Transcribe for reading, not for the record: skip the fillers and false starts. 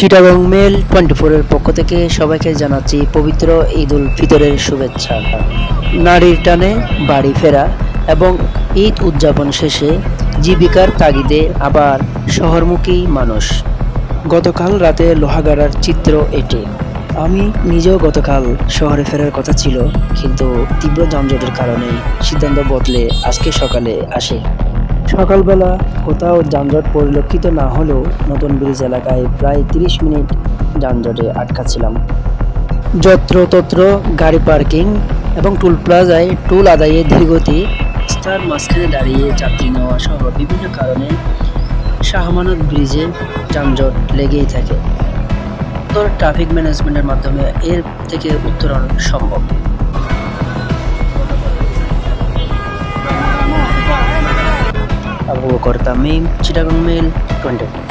Chittagong mail 24 এর পক্ষ থেকে সবাইকে জানাচ্ছি পবিত্র ঈদ উল ফিতরের শুভেচ্ছা। নারীর টানে বাড়ি ফেরা এবং ঈদ উদযাপন শেষে জীবিকার তাগিদে আবার শহরমুখী মানুষ। গতকাল রাতে লোহাগাড়ার চিত্র এটি। আমি নিজেও গতকাল শহরে ফেরার কথা ছিল, কিন্তু তীব্র যানজটের কারণে সিদ্ধান্ত বদলে আজকে সকালে আসে। সকালবেলা কোথাও যানজট পরিলক্ষিত না হলেও নতুন ব্রিজ এলাকায় প্রায় 30 মিনিট যানজটে আটকা ছিলাম। যত্রতত্র গাড়ি পার্কিং এবং টুল প্লাজায় টুল আদায়ে ধীরগতি, রাস্তার মাঝখানে দাঁড়িয়ে যাত্রী নেওয়া সহ বিভিন্ন কারণে শাহ আমানত ব্রিজে যানজট লেগেই থাকে। ট্রাফিক ম্যানেজমেন্টের মাধ্যমে এর থেকে উত্তরণ সম্ভব। আবু বকর তামিম, চিটাগং মেল 24।